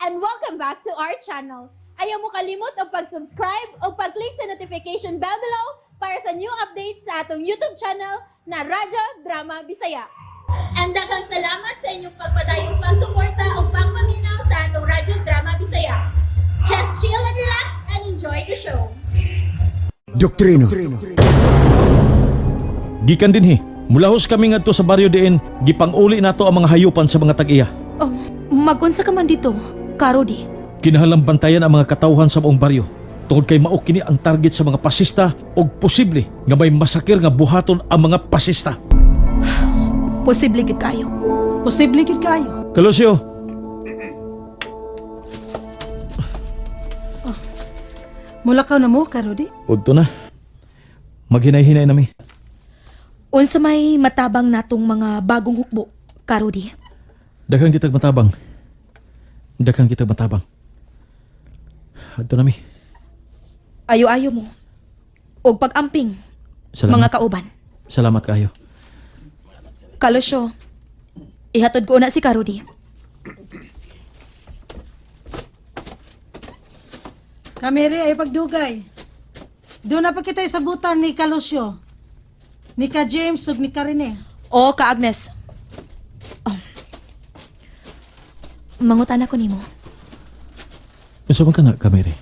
and welcome back to our channel. Ayaw mo kalimot o pag-subscribe o pag-click sa notification bell below para sa new updates sa atong YouTube channel na Radyo Drama Bisaya. And daghang salamat sa inyong pagpadayong pagsuporta o pagpaminaw sa atong Radyo Drama Bisaya. Just chill and relax and enjoy the show. Doktrino. Gikan dinhi, mulahos kami ngadto sa baryo diin, gipang-uli nato ang mga hayupan sa mga tag-iya. Magunsa ka man dito, Karodi. Kinahanglang bantayan ang mga katawhan sa buong baryo. Tungod kay mao kini ang target sa mga pasista ug posible nga may masakir nga buhaton ang mga pasista. Posible gid kayo. Posible gid kayo. Kalosyo, Mulakaw na mo, Karodi. udto na. Maghinay-hinay nami. Unsa may matabang natong mga bagong hukbo, Karodi? Daghang kitag matabang. Daghang kitag matabang. Adto nami. Ayo-ayo mo. Og pag-amping, mga kauban. Salamat kayo. Kalosyo, ihatod ko na si Karodi. Kameri ay pagdugay. Doon na pa kita isabutan ni Kalosyo, ni Ka James ug ni ka Rene. O, ka Agnes. Mangutan ako nimo. Unsa man kana, Kamere?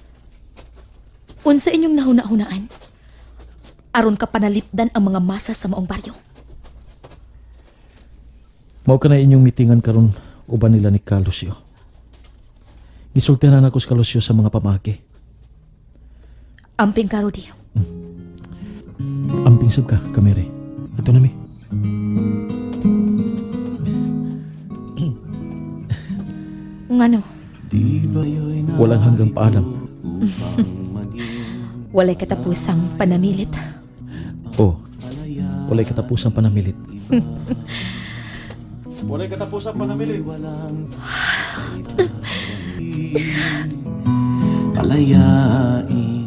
Unsa inyong nahuna-hunaan? Aron ka panalipdan ang mga masa sa maong baryo. Mao ka na inyong mitingan karon uban nila ni Kalosyo. Gisultihan ako si Kalosyo sa mga pamagi. Amping Karodi. Amping sab ka, Kamere. Ito na mi. Ngano? Walang hanggang paalam. Walay katapusang panamilit. Oh, walay katapusang panamilit. Walay katapusang panamilit. Palayain.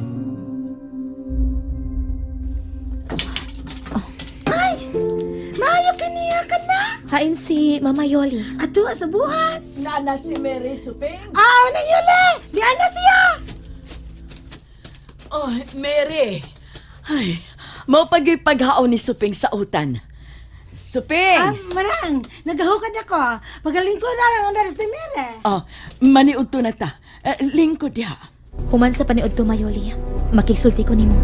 Maayo kiniya ka na. Hain si Mama Yoli. Ato sa buhat. Nana si Mary Suping. Na yule. Di ana siya. Oh, Mary. Ay, mau pagyoy paghaon ni Suping sa utan. Suping! Marang. Nagahukad ako. Pagaling ko na rin undaras ni Mere. Oh, maniud to na ta. Lingkod diha. Human sa paniod to, Mayoli. Makisulti ko nimo.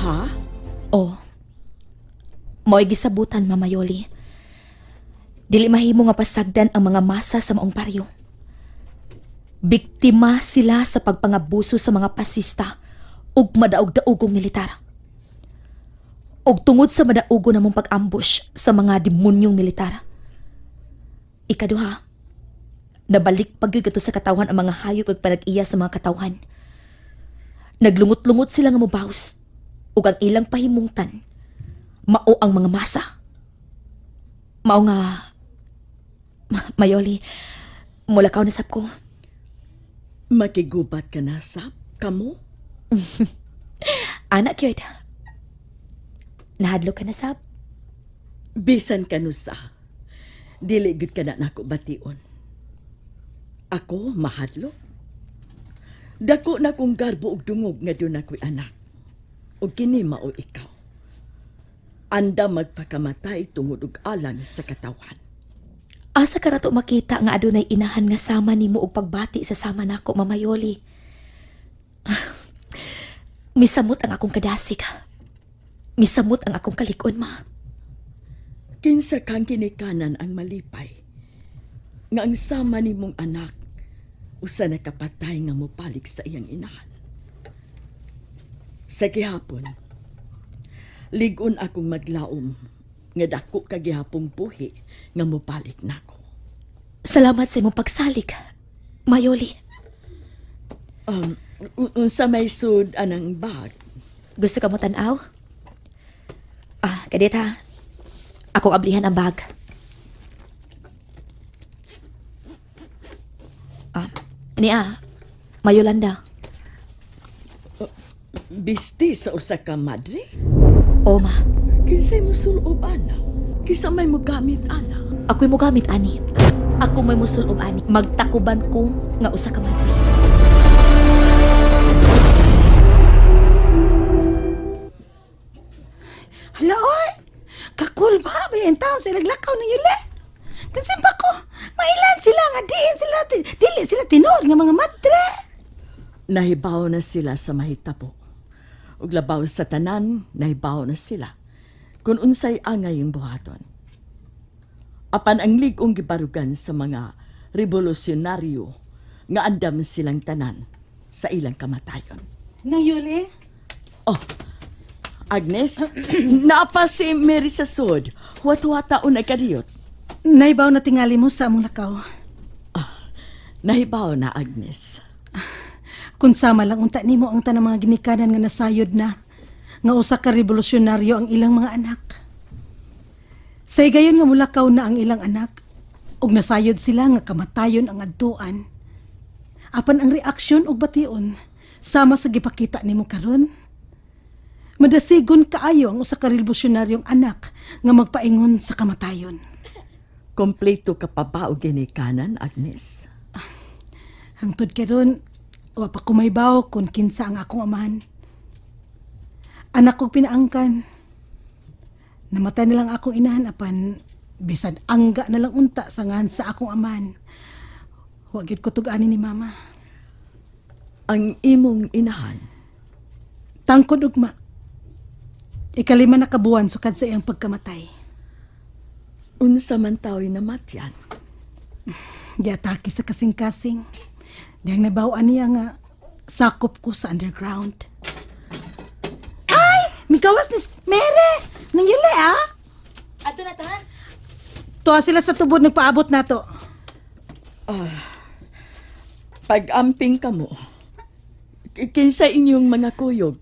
Ha? O. Mo'y gisabutan, Mama Yoli. Dili mahimo nga pasagdan ang mga masa sa maong baryo. Biktima sila sa pagpangabuso sa mga pasista ug madaog-daugong militar. Og tungod sa madaugo namong pag-ambush sa mga demonyong militar. Ikaduha, nabalik pagyud kato sa katawhan ang mga hayop ug panag-iya sa mga katawhan. Naglungot-lungot sila nga mobaws ug ang ilang pahimungtan mao ang mga masa. Mao nga Mayoli, mulakaw na sab ko. Makigubat ka na, Sap? Kamo? Anak cute. Nahadlo ka na sab? Bisan ka no sa. Dili gud ka na nako bation. Ako, mahadlo. Dako na kong garbo ug dungog nga doon ako'y anak. O kini mao ikaw. Anda magpakamatay tungod og alang sa katawan. Asa ka rato makita nga adunay inahan nga sama nimo og pagbati sa sama nako, Mama Yoli. Misamot ang akong kadasig. Misamot ang akong kalikon, Ma. Kinsa kang kinikanan ang malipay. Nga ang sama nimong anak usa na kapatay nga mopalik sa iyang inahan. Sa gihapon, ligon akong maglaom nga dako ka gihapong buhi nga mopalik nako. Salamat sa imong pagsalik, Mayoli. Unsa may sud anang bag? Gusto ka mo tan-aw? Kadit ha. Akong ablihan ang bag. Mayolanda. Bisti sa usa ka madre? O, Ma. Kinsay mo sulob ana? Kisa may mo gamit ana? Ako'y mo gamit, ani. Ako may musulom ani. Magtakuban ko nga usa ka madre. Hala, oy! Kakul ba? Bayan taon sila lakaw na yun eh. Kansin pa ko, mailan sila nga diin sila, dili sila tinod nga mga madre. Nahibaw na sila sa mahitabo. Ug labaw sa tanan, nahibaw na sila. Kung unsay angay yung buhaton. Apan ang ligong gibarugan sa mga revolusyonaryo nga andam silang tanan sa ilang kamatayon. Na yun eh? Oh, Agnes, naapa si Mary sa sud. Wat-wata o nagkadiyot. Naibaw na tingali mo sa among lakaw. Nahibaw na, Agnes. Kung sama lang unta nimo ang tanang mga ginikanan nga nasayod na, nga usa ka revolusyonaryo ang ilang mga anak. Say gayon nga mulakaw na ang ilang anak, ug nasayod sila nga kamatayon ang adtuan. Apan ang reaksyon ug bation, sama sa gipakita nimo karon. Madasigon kaayo ang usa ka revolusyonaryong anak nga magpaingon sa kamatayon. Kompleto ka pa ba o ginikanan, Agnes? Hangtod karon, wa pa ko maybaw kung kinsa ang akong amahan. Anak kong pinaangkan. Namatay na lang akong inahan apan bisan angga na lang unta sa ngahan sa akong amahan. Wa gyud ko tug-ani ni mama. Ang imong inahan, Tangkod ugma. Ikalima na kabuan sukad sa iyang pagkamatay. unsa man tao'y namatyan. Giatake sa kasing-kasing. Diyang nabawaan niya nga sakop ko sa underground. Ay! Mikawas ni Mere! Nangyali ah! Ato na ta. Tuwa sila sa tubod nagpaabot na to. Pag-amping ka mo, kinsa inyong mga kuyog?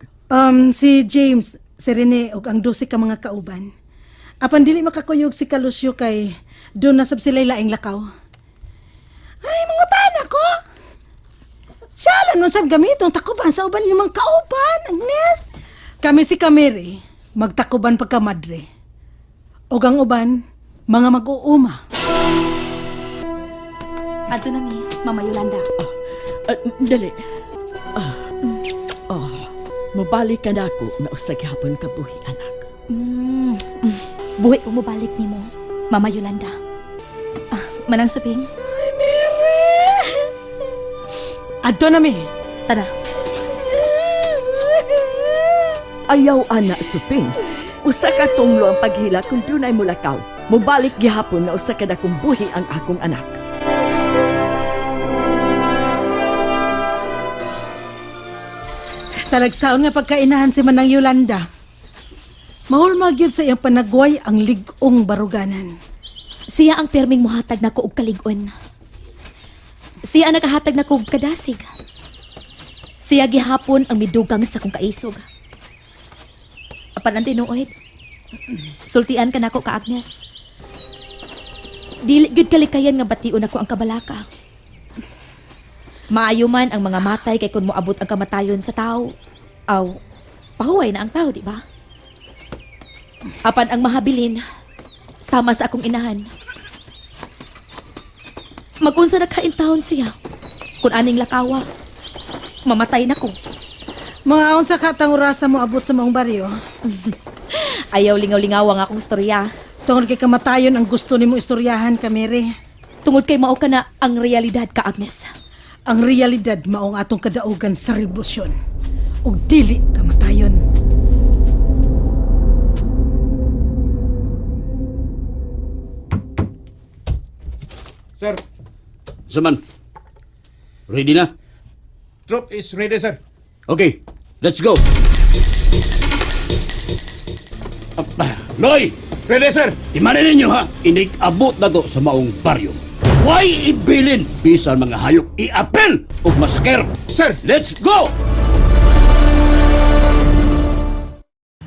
Si James, si Rene, ug ang 12 ka mga kauban. Apan dili makakuyog si Kalusyo kay doon nasab sila'y laing lakaw. Ay, mangutan ako! Siya nun sab gamitong takuban sa uban yung mga kauban, Agnes. Kami si Kamiri, magtakuban pagkamadre. Ug ang uban, mga mag-uuma. Ato na mi, Mama Yolanda. Dali. Mabalik ka na ako na usag hapon ka buhi, anak. Buhi kong mabalik ni mo, Mama Yolanda. Manang sabing, Adto na mi. tara. Ayaw, anak, suping. Usa ka tunglo ang paghila kung dunay mulakaw. Mubalik gihapon na usa ka dakong buhi ang akong anak. Talagsaon nga pagkainahan si Manang Yolanda. Mahulmag yun sa iyang panagway ang ligong baruganan. Siya ang perming muhatag na ko og kalig-on. Siya ang nakahatag na ko og kadasig. Siya gihapon ang midugang sa kong kaisog. Apan ang tinuod, sultian ka na ko ka Agnes. Dili gyud kalikayan nga bation ako ang kabalaka. Maayo man ang mga matay kay kun moabot ang kamatayon sa tao. Aw, pahuway na ang tao, di ba? Apan ang mahabilin, sama sa akong inahan. Magunsa na kaintahon siya. Kung aning lakawa, mamatay na ko. Mga unsa ka tang orasa mo abot sa maong baryo. Ayaw lingaw-lingaw ang akong storya. Tungod kay kamatayon ang gusto nimo istoryahan, Kamere. Tungod kay mao ka na ang realidad ka, Agnes. Ang realidad maong atong kadaugan sa revolusyon. Ug dili kamatayon. Sir, Saman, ready na? troop is ready, sir. Okay, let's go. Loy! Ready, sir. Timanin ninyo ha, inig-abot na to sa maong baryo. Why ibilin? Bisan mga hayop i-apel o masaker. Sir. Let's go!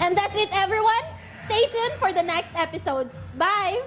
And that's it, everyone. Stay tuned for the next episodes. Bye!